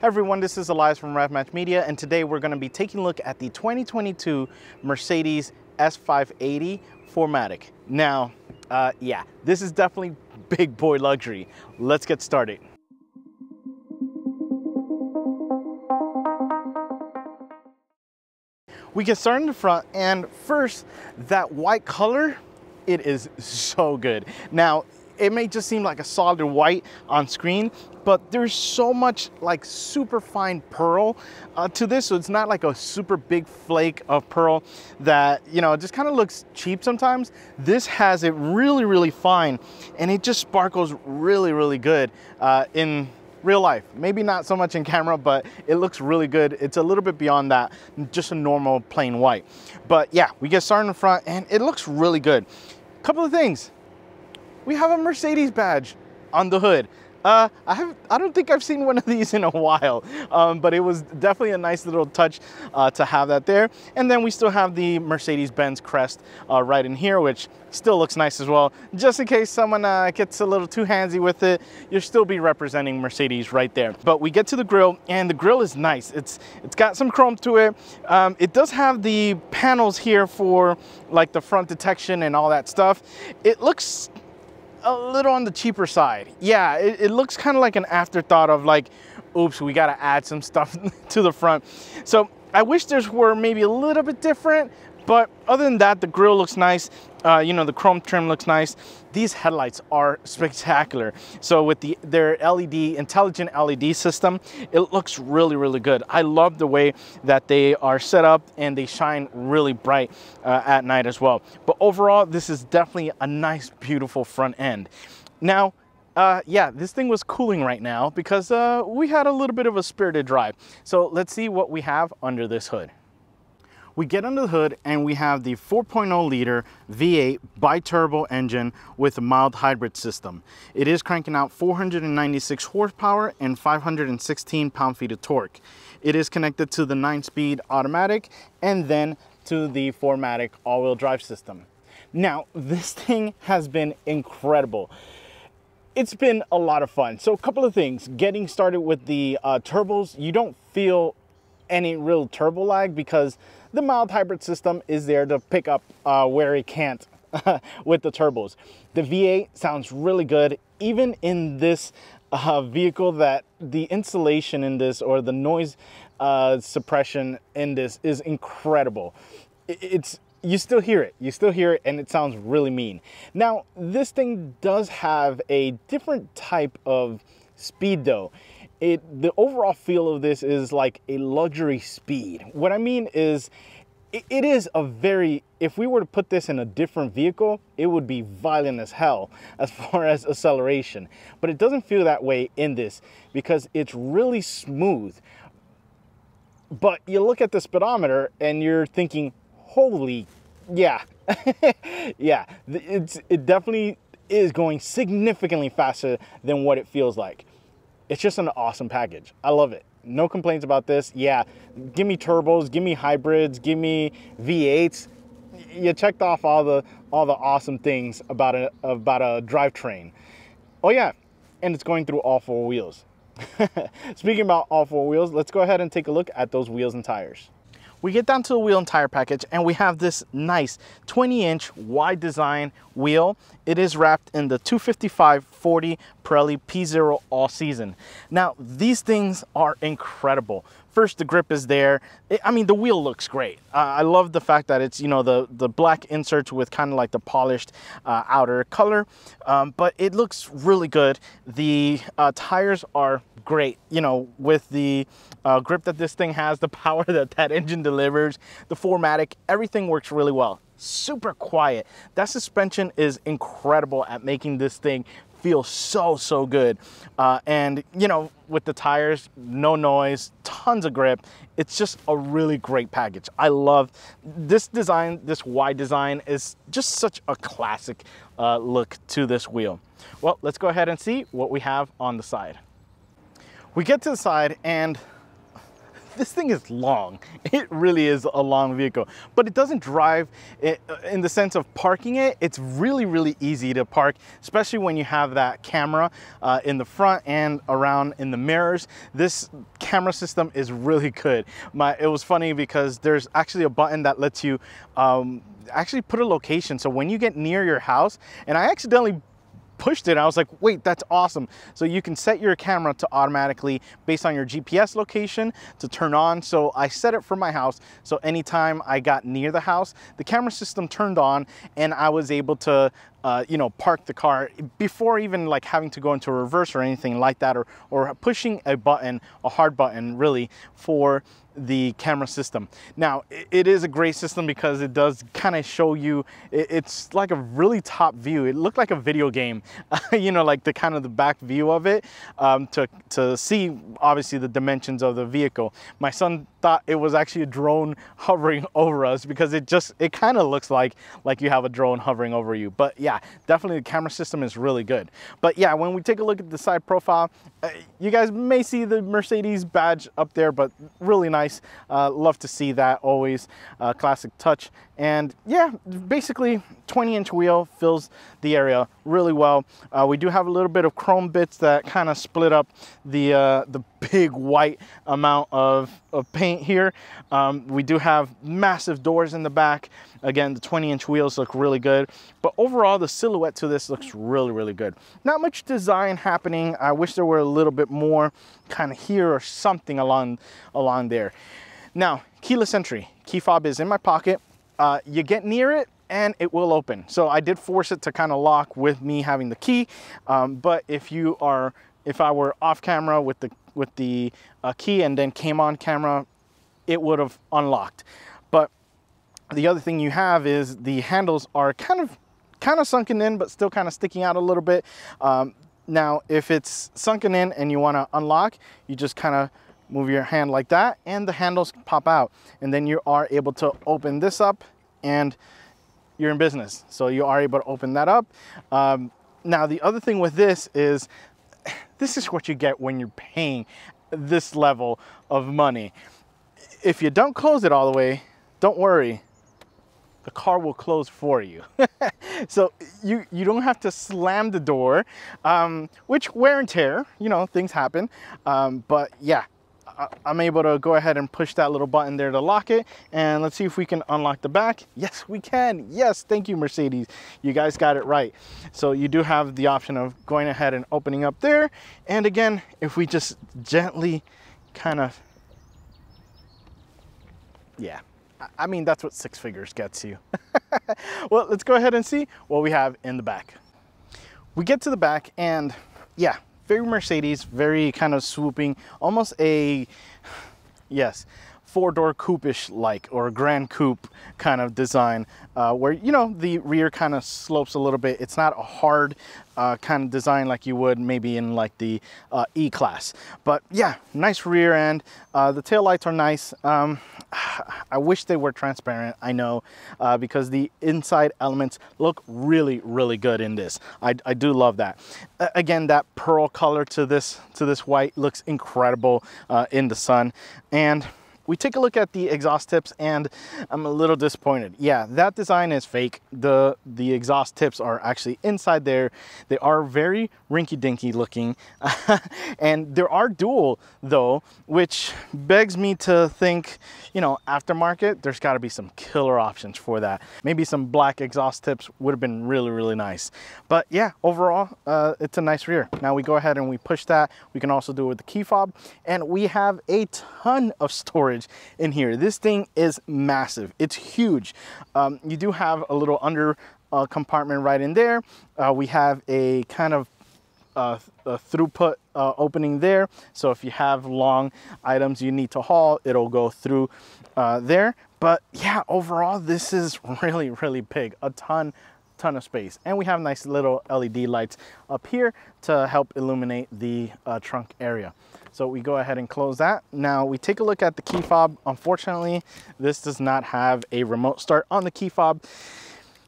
everyone, this is Elias from RevMatch Media, and today we're going to be taking a look at the 2022 Mercedes S580 4MATIC. Now, yeah, this is definitely big boy luxury. Let's get started. We get started in the front, and first, that white color, it is so good. Now, it may just seem like a solid white on screen, but there's so much like super fine pearl to this, so it's not like a super big flake of pearl that, you know, it just kind of looks cheap sometimes. This has it really fine, and it just sparkles really good in real life. Maybe not so much in camera, but it looks really good. It's a little bit beyond that, just a normal plain white. But yeah, we get started in the front, and it looks really good. Couple of things. We have a Mercedes badge on the hood. I don't think I've seen one of these in a while, but it was definitely a nice little touch to have that there. And then we still have the Mercedes-Benz crest right in here, which still looks nice as well. Just in case someone gets a little too handsy with it, you'll still be representing Mercedes right there. But we get to the grille, and the grille is nice. It's got some chrome to it. It does have the panels here for like the front detection and all that stuff. It looks a little on the cheaper side. Yeah, it looks kind of like an afterthought of like, oops, we got to add some stuff to the front. So I wish theirs were maybe a little bit different, but other than that, the grille looks nice. You know, the chrome trim looks nice. These headlights are spectacular. So with their LED, intelligent LED system, it looks really good. I love the way that they are set up, and they shine really bright at night as well. But overall, this is definitely a nice, beautiful front end. Now, yeah, this thing was cooling right now because we had a little bit of a spirited drive. So let's see what we have under this hood. We get under the hood, and we have the 4.0 liter V8 bi-turbo engine with a mild hybrid system. It is cranking out 496 horsepower and 516 pound-feet of torque. It is connected to the 9-speed automatic and then to the 4MATIC all-wheel drive system. Now, this thing has been incredible. It's been a lot of fun. So a couple of things. Getting started with the turbos, you don't feel any real turbo lag because the mild hybrid system is there to pick up where it can't with the turbos. The V8 sounds really good. Even in this vehicle, that the insulation in this, or the noise suppression in this, is incredible. You still hear it, and it sounds really mean. Now, this thing does have a different type of speed though. The overall feel of this is like a luxury speed. What I mean is, it is a very, if we were to put this in a different vehicle, it would be violent as hell as far as acceleration. But it doesn't feel that way in this because it's really smooth. But you look at the speedometer and you're thinking, holy, yeah, yeah, it definitely is going significantly faster than what it feels like. It's just an awesome package. I love it. No complaints about this. Yeah, give me turbos, give me hybrids, give me V8s. You checked off all the awesome things about a drivetrain. Oh yeah, and it's going through all four wheels. Speaking about all four wheels, let's go ahead and take a look at those wheels and tires. We get down to the wheel and tire package, and we have this nice 20-inch wide design wheel. It is wrapped in the 255/40 Pirelli P0 all season. Now, these things are incredible. First, the grip is there. I mean, the wheel looks great. I love the fact that it's, you know, the black inserts with kind of like the polished outer color, but it looks really good. The tires are great, you know, with the grip that this thing has, the power that engine delivers, the 4MATIC, everything works really well. Super quiet. That suspension is incredible at making this thing feel so good. And you know, with the tires, no noise, tons of grip. It's just a really great package. I love this design. This wide design is just such a classic look to this wheel. Well, let's go ahead and see what we have on the side. We get to the side, and this thing is long. It really is a long vehicle, but it doesn't drive it in the sense of parking it. It's really easy to park, especially when you have that camera in the front and around in the mirrors. This camera system is really good. It was funny because there's actually a button that lets you actually put a location. So when you get near your house, and I accidentally pushed it, I was like, wait, that's awesome. So you can set your camera to automatically, based on your GPS location, to turn on. So I set it for my house, so anytime I got near the house, the camera system turned on and I was able to you know, park the car before even like having to go into reverse or anything like that, or pushing a button, a hard button really, for the camera system. Now, it is a great system because it does kind of show you, it's like a really top view. It looked like a video game, you know, like the kind of the back view of it, to see obviously the dimensions of the vehicle. My son thought it was actually a drone hovering over us because it kind of looks like you have a drone hovering over you. But yeah, definitely the camera system is really good. But yeah, when we take a look at the side profile, you guys may see the Mercedes badge up there, but really nice. Love to see that, always classic touch. And yeah, basically 20-inch wheel fills the area really well. We do have a little bit of chrome bits that kind of split up the big white amount of paint here. We do have massive doors in the back. Again, the 20-inch wheels look really good, but overall the silhouette to this looks really good. Not much design happening. I wish there were a little bit more kind of here or something along there. Now, keyless entry. Key fob is in my pocket. You get near it and it will open. So I did force it to kind of lock with me having the key. But if I were off camera with the key and then came on camera, it would have unlocked. But the other thing you have is the handles are kind of sunken in, but still kind of sticking out a little bit. Now, if it's sunken in and you want to unlock, you just kind of move your hand like that and the handles pop out, and then you are able to open this up and you're in business. So you are able to open that up. Now, the other thing with this is what you get when you're paying this level of money. If you don't close it all the way, don't worry, the car will close for you. So you don't have to slam the door, which wear and tear, you know, things happen. But yeah, I'm able to go ahead and push that little button there to lock it. And let's see if we can unlock the back. Yes, we can. Yes, thank you, Mercedes. You guys got it right. So you do have the option of going ahead and opening up there. And again, if we just gently kind of, yeah. I mean, that's what 6 figures gets you. Well, let's go ahead and see what we have in the back. We get to the back and yeah, very Mercedes, very kind of swooping, almost a, yes, 4-door coupe-ish like, or a Grand Coupe kind of design, where, you know, the rear kind of slopes a little bit. It's not a hard kind of design like you would maybe in like the E-Class. But yeah, nice rear end. The taillights are nice. I wish they were transparent, I know, because the inside elements look really good in this. I do love that. Again, that pearl color to this white looks incredible in the sun. And we take a look at the exhaust tips and I'm a little disappointed. Yeah, that design is fake. The exhaust tips are actually inside there. They are very rinky-dinky looking. And there are dual though, which begs me to think, you know, aftermarket, there's gotta be some killer options for that. Maybe some black exhaust tips would have been really nice. But yeah, overall, it's a nice rear. Now we go ahead and we push that. We can also do it with the key fob, and we have a ton of storage in here. This thing is massive. It's huge. You do have a little under compartment right in there. We have a kind of a throughput opening there. So if you have long items you need to haul, it'll go through there. But yeah, overall, this is really big. A ton of space. And we have nice little LED lights up here to help illuminate the trunk area. So we go ahead and close that. Now we take a look at the key fob. Unfortunately, this does not have a remote start on the key fob.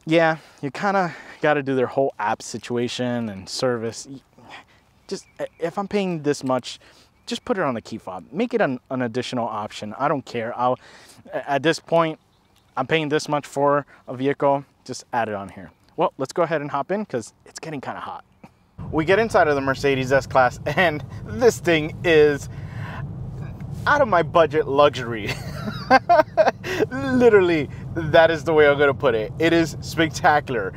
Yeah, you kind of got to do their whole app situation and service. Just if I'm paying this much just put it on the key fob. Make it an additional option. I don't care. At this point, I'm paying this much for a vehicle. Just add it on here. Well, let's go ahead and hop in because it's getting kind of hot. We get inside of the Mercedes S-Class, and this thing is out of my budget luxury. Literally, that is the way I'm gonna put it. It is spectacular.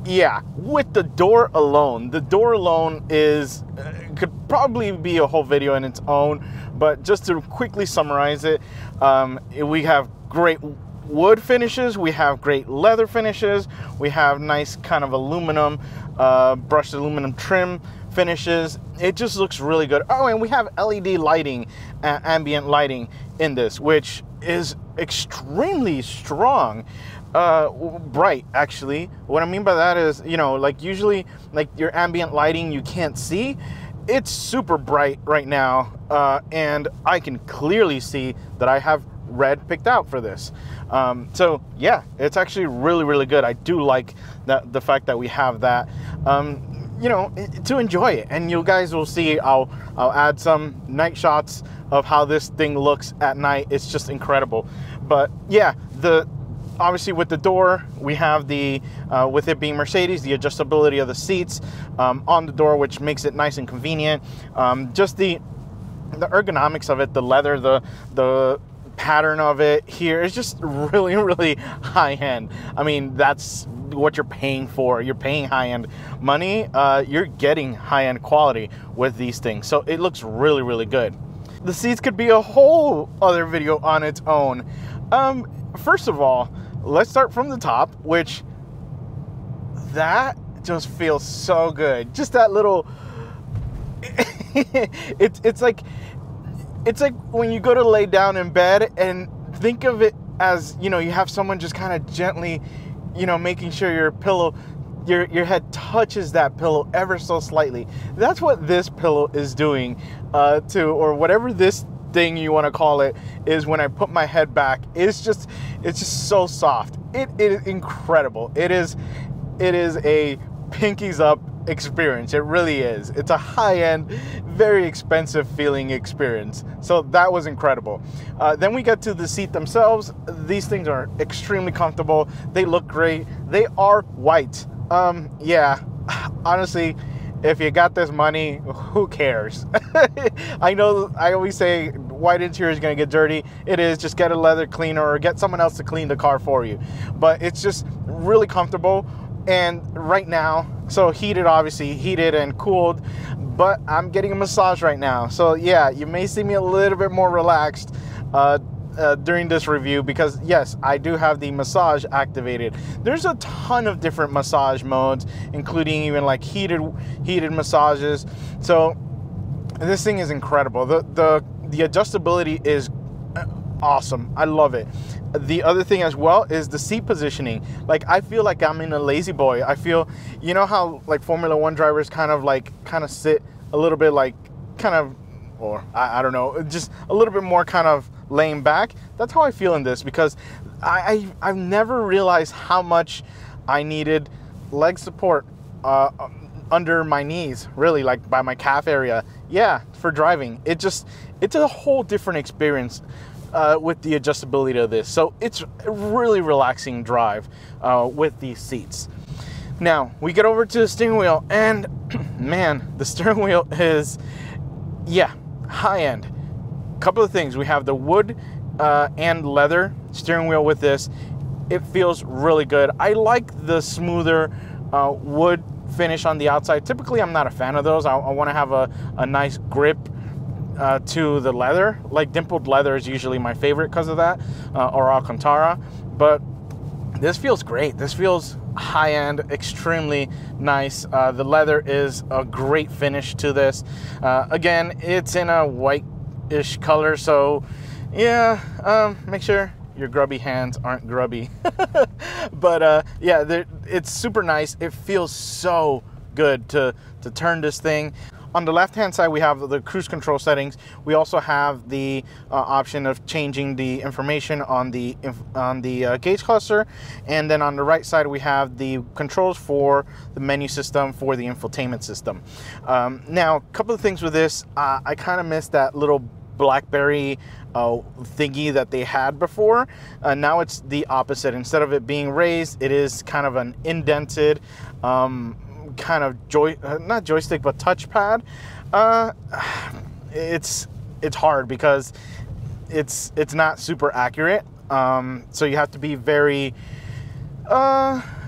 Yeah, with the door alone is could probably be a whole video in its own, but just to quickly summarize it, we have great wood finishes, we have great leather finishes, we have nice kind of aluminum, brushed aluminum trim finishes. It just looks really good. Oh, and we have LED lighting, ambient lighting in this, which is extremely strong. Bright, actually. What I mean by that is, you know, like usually like your ambient lighting you can't see. It's super bright right now, and I can clearly see that I have red picked out for this. So yeah, it's actually really, really good. I do like that, the fact that we have that, you know, to enjoy it. And you guys will see, I'll add some night shots of how this thing looks at night. It's just incredible. But yeah, obviously with the door, we have the, with it being Mercedes, the adjustability of the seats on the door, which makes it nice and convenient. Just the ergonomics of it, the leather, the pattern of it here is just really, really high-end. I mean, that's what you're paying for. You're paying high-end money. You're getting high-end quality with these things. So it looks really, really good. The seats could be a whole other video on its own. First of all, let's start from the top, which that just feels so good. Just that little, it's like when you go to lay down in bed and think of it as, you know, you have someone just kind of gently, you know, making sure your pillow, your head touches that pillow ever so slightly. That's what this pillow is doing or whatever this thing you want to call it is. When I put my head back, it's just so soft. It is incredible. It is a pinkies up experience. It really is. It's a high-end, very expensive feeling experience. So that was incredible. Then we get to the seat themselves. These things are extremely comfortable. They look great. They are white. Yeah, honestly, if you got this money, who cares? I know I always say white interior is going to get dirty. It is. Just get a leather cleaner or get someone else to clean the car for you. But it's just really comfortable. And right now, so heated, obviously heated and cooled, but I'm getting a massage right now. So yeah, you may see me a little bit more relaxed during this review, because yes, I do have the massage activated. There's a ton of different massage modes, including even like heated massages. So this thing is incredible. The adjustability is awesome. I love it. The other thing as well is the seat positioning. Like, I feel like I'm in a lazy boy. I feel, you know how like Formula 1 drivers kind of sit a little bit like kind of, or I don't know, just a little bit more kind of laying back. That's how I feel in this, because I've never realized how much I needed leg support under my knees, really, like by my calf area. Yeah, for driving. It's a whole different experience with the adjustability of this. So it's a really relaxing drive with these seats. Now we get over to the steering wheel, and man, the steering wheel is, yeah, high end. Couple of things. We have the wood and leather steering wheel with this. It feels really good. I like the smoother wood finish on the outside. Typically I'm not a fan of those. I want to have a nice grip to the leather. Like dimpled leather is usually my favorite because of that, or Alcantara. But this feels great. This feels high-end, extremely nice. The leather is a great finish to this. Again, it's in a white-ish color, so yeah, make sure your grubby hands aren't grubby. But yeah, it's super nice. It feels so good to turn this thing. On the left-hand side, we have the cruise control settings. We also have the option of changing the information on the gauge cluster. And then on the right side, we have the controls for the menu system for the infotainment system. Now, a couple of things with this. I kind of missed that little BlackBerry thingy that they had before. Now it's the opposite. Instead of it being raised, it is kind of an indented kind of not joystick but touchpad. It's hard because it's not super accurate, so you have to be very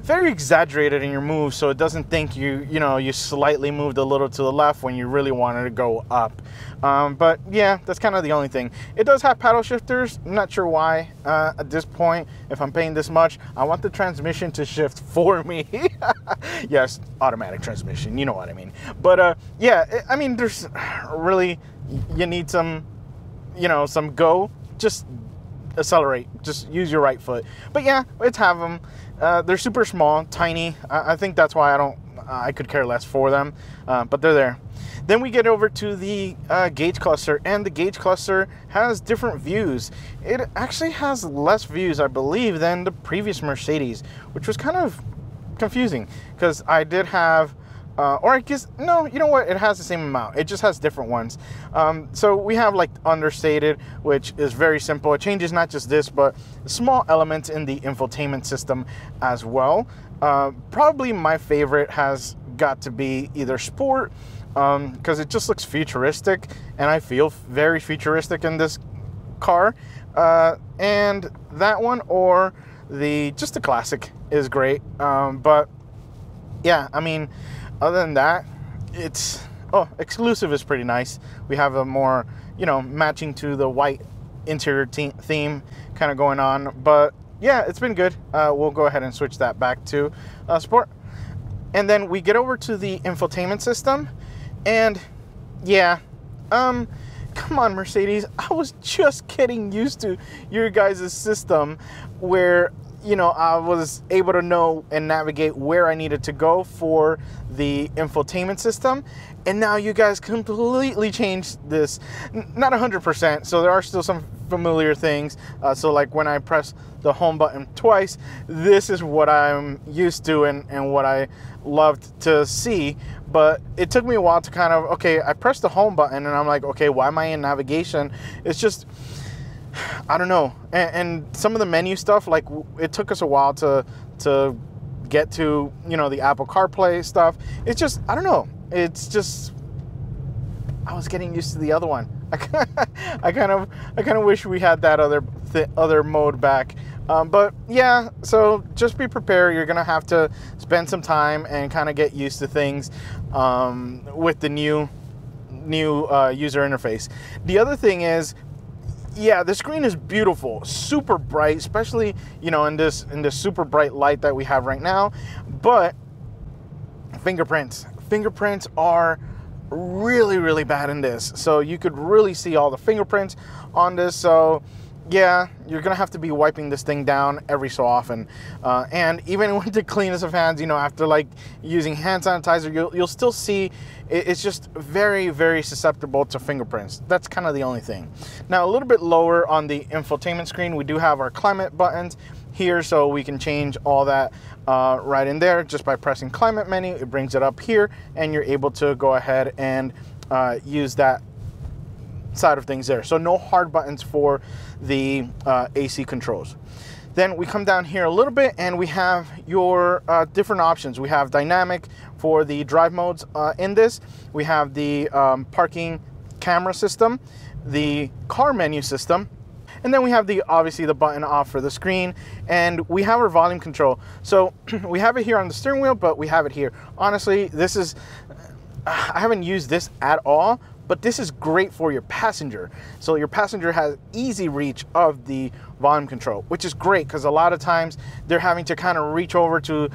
exaggerated in your moves, so it doesn't think you slightly moved a little to the left when you really wanted to go up. But yeah, that's kind of the only thing. It does have paddle shifters. I'm not sure why at this point. If I'm paying this much, I want the transmission to shift for me. Yes, automatic transmission, you know what I mean. But yeah, I mean, there's really, you need some, some go. Just accelerate, just use your right foot. But yeah, it's have them. They're super small, tiny. I think that's why I could care less for them, but they're there. Then we get over to the gauge cluster, and the gauge cluster has different views. It actually has less views, I believe, than the previous Mercedes, which was kind of confusing because I did have, or I guess, no, you know what? It has the same amount. It just has different ones. So we have like understated, which is very simple. It changes not just this, but small elements in the infotainment system as well. Probably my favorite has got to be either sport, because it just looks futuristic, and I feel very futuristic in this car. And that one, or just the classic is great. But yeah, I mean, other than that, exclusive is pretty nice. We have a more, matching to the white interior theme kind of going on. But yeah, it's been good. We'll go ahead and switch that back to sport. And then we get over to the infotainment system. And yeah, come on, Mercedes. I was just getting used to your guys' system where, I was able to know and navigate where I needed to go for the infotainment system. And now you guys completely changed this. Not 100%, so there are still some familiar things. So like when I press the home button twice, this is what I'm used to and what I loved to see. But it took me a while to kind of, okay, I pressed the home button and I'm like, okay, why am I in navigation? It's just, I don't know. And some of the menu stuff, like it took us a while to get to, the Apple CarPlay stuff. It's just, I don't know. It's just, I was getting used to the other one. I kind of wish we had that other mode back. But yeah, so just be prepared. You're gonna have to spend some time and kind of get used to things with the new user interface. The other thing is, yeah, the screen is beautiful, super bright, especially in this super bright light that we have right now. But fingerprints are really, really bad in this. So you could really see all the fingerprints on this. So yeah, you're gonna have to be wiping this thing down every so often. And even with the cleanest of hands, after like using hand sanitizer, you'll still see it's just very, very susceptible to fingerprints. That's kind of the only thing. Now, a little bit lower on the infotainment screen, we do have our climate buttons here, so we can change all that right in there just by pressing climate menu. It brings it up here, and you're able to go ahead and use that side of things there. So no hard buttons for the AC controls. Then we come down here a little bit and we have your different options. We have dynamic for the drive modes in this. We have the parking camera system, the car menu system, and then we have obviously the button off for the screen, and we have our volume control. So we have it here on the steering wheel, but we have it here. Honestly, this is, I haven't used this at all, but this is great for your passenger. So your passenger has easy reach of the volume control, which is great because a lot of times they're having to kind of reach over to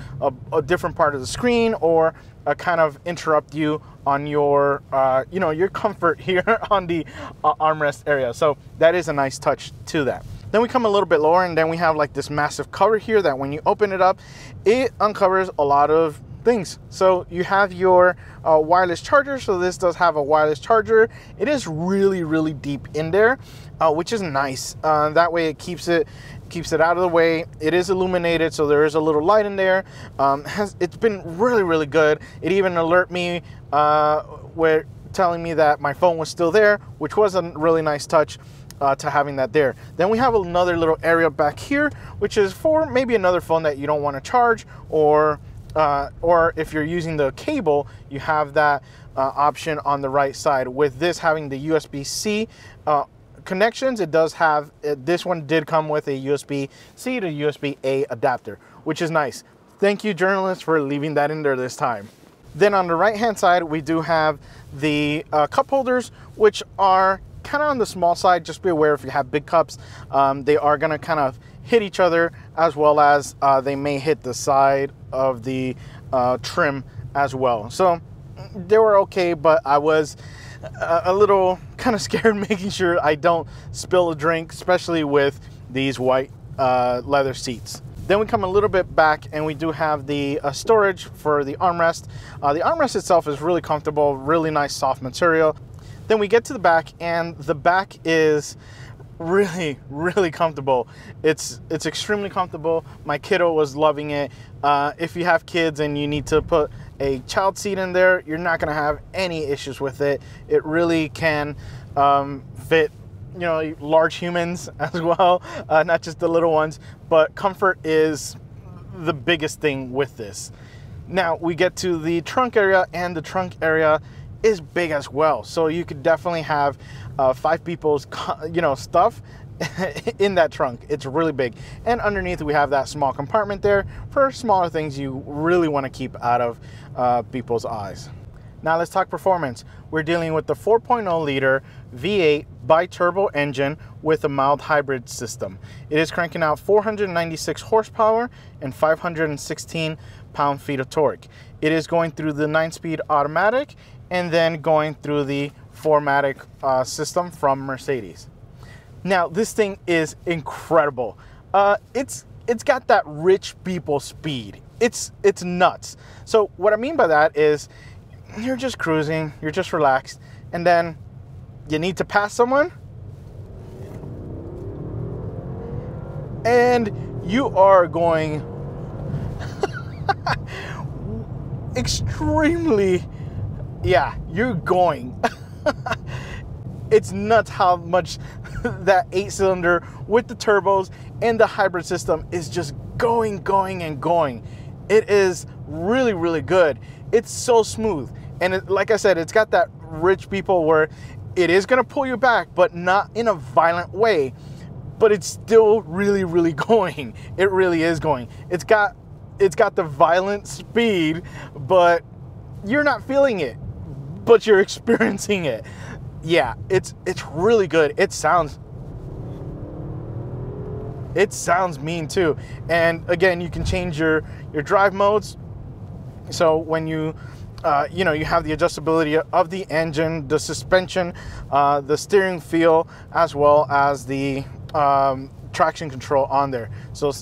a different part of the screen or kind of interrupt you on your, your comfort here on the armrest area. So that is a nice touch to that. Then we come a little bit lower, and then we have like this massive cover here that when you open it up, it uncovers a lot of things. So you have your wireless charger. So this does have a wireless charger. It is really, really deep in there, which is nice. That way it keeps it out of the way. It is illuminated, so there is a little light in there. It's been really, really good. It even alerted me where telling me that my phone was still there, which was a really nice touch to having that there. Then we have another little area back here, which is for maybe another phone that you don't want to charge, or if you're using the cable, you have that option on the right side. With this having the USB-C connections, it does have, this one did come with a USB-C to USB-A adapter, which is nice. Thank you, journalists, for leaving that in there this time. Then on the right hand side, we do have the cup holders, which are kind of on the small side. Just be aware if you have big cups, they are going to kind of hit each other, as well as they may hit the side of the trim as well. So they were okay, but I was a little kind of scared making sure I don't spill a drink, especially with these white leather seats. Then we come a little bit back and we do have the storage for the armrest. The armrest itself is really comfortable, really nice soft material. Then we get to the back, and the back is really, really comfortable. It's extremely comfortable. My kiddo was loving it. If you have kids and you need to put a child seat in there, you're not gonna have any issues with it. It really can fit, you know, large humans as well, not just the little ones, but comfort is the biggest thing with this. Now we get to the trunk area, and the trunk area is big as well. So you could definitely have 5 people's, you know, stuff in that trunk. It's really big. And underneath we have that small compartment there for smaller things you really want to keep out of people's eyes. Now let's talk performance. We're dealing with the 4.0 liter V8 bi-turbo engine with a mild hybrid system. It is cranking out 496 horsepower and 516 pound-feet of torque. It is going through the 9-speed automatic and then going through the 4MATIC system from Mercedes. Now this thing is incredible. It's got that rich people speed. It's nuts. So what I mean by that is you're just cruising, you're just relaxed, and then you need to pass someone, and you are going extremely, yeah, you're going. It's nuts how much that 8-cylinder with the turbos and the hybrid system is just going. It is really, really good. It's so smooth. And like I said, it's got that rich people where it is going to pull you back, but not in a violent way. But it's still really, really going. It really is going. It's got the violent speed, but you're not feeling it, but you're experiencing it. Yeah, it's really good. It sounds mean too. And again, you can change your drive modes. So when you you have the adjustability of the engine, the suspension, the steering feel, as well as the traction control on there. So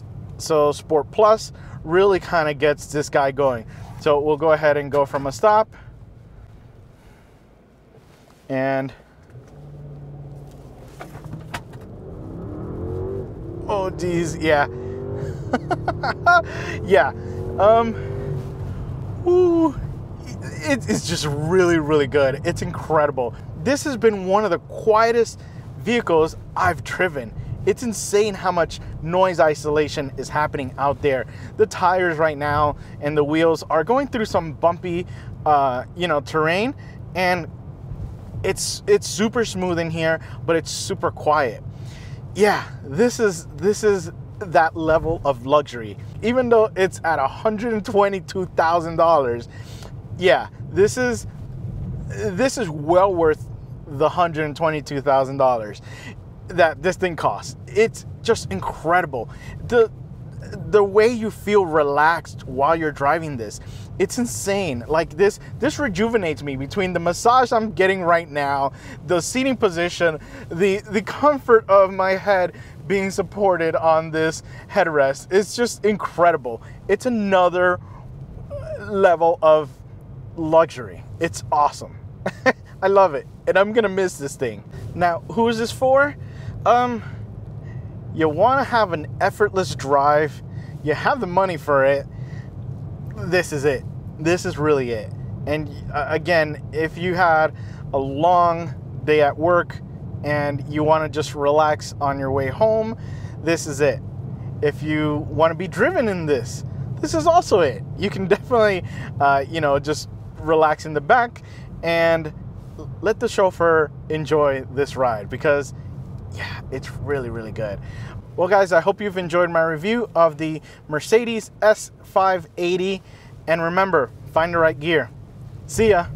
Sport Plus really kind of gets this guy going. So we'll go ahead and go from a stop. And oh geez, yeah. Yeah. It's just really, really good. It's incredible. This has been one of the quietest vehicles I've driven. It's insane how much noise isolation is happening out there. The tires right now and the wheels are going through some bumpy, terrain, and it's super smooth in here, but it's super quiet. Yeah, this is that level of luxury. Even though it's at $122,000, yeah, this is well worth the $122,000 that this thing costs. It's just incredible. The way you feel relaxed while you're driving this, it's insane. Like this rejuvenates me. Between the massage I'm getting right now, the seating position, the comfort of my head being supported on this headrest, it's just incredible. It's another level of luxury. It's awesome. I love it, and I'm gonna miss this thing. Now, who is this for? You want to have an effortless drive. You have the money for it. This is it. This is really it. And again, if you had a long day at work and you want to just relax on your way home, this is it. If you want to be driven in this, this is also it. You can definitely, you know, just relax in the back and let the chauffeur enjoy this ride, because yeah, it's really, really good. Well, guys, I hope you've enjoyed my review of the Mercedes S580. And remember, find the right gear. See ya.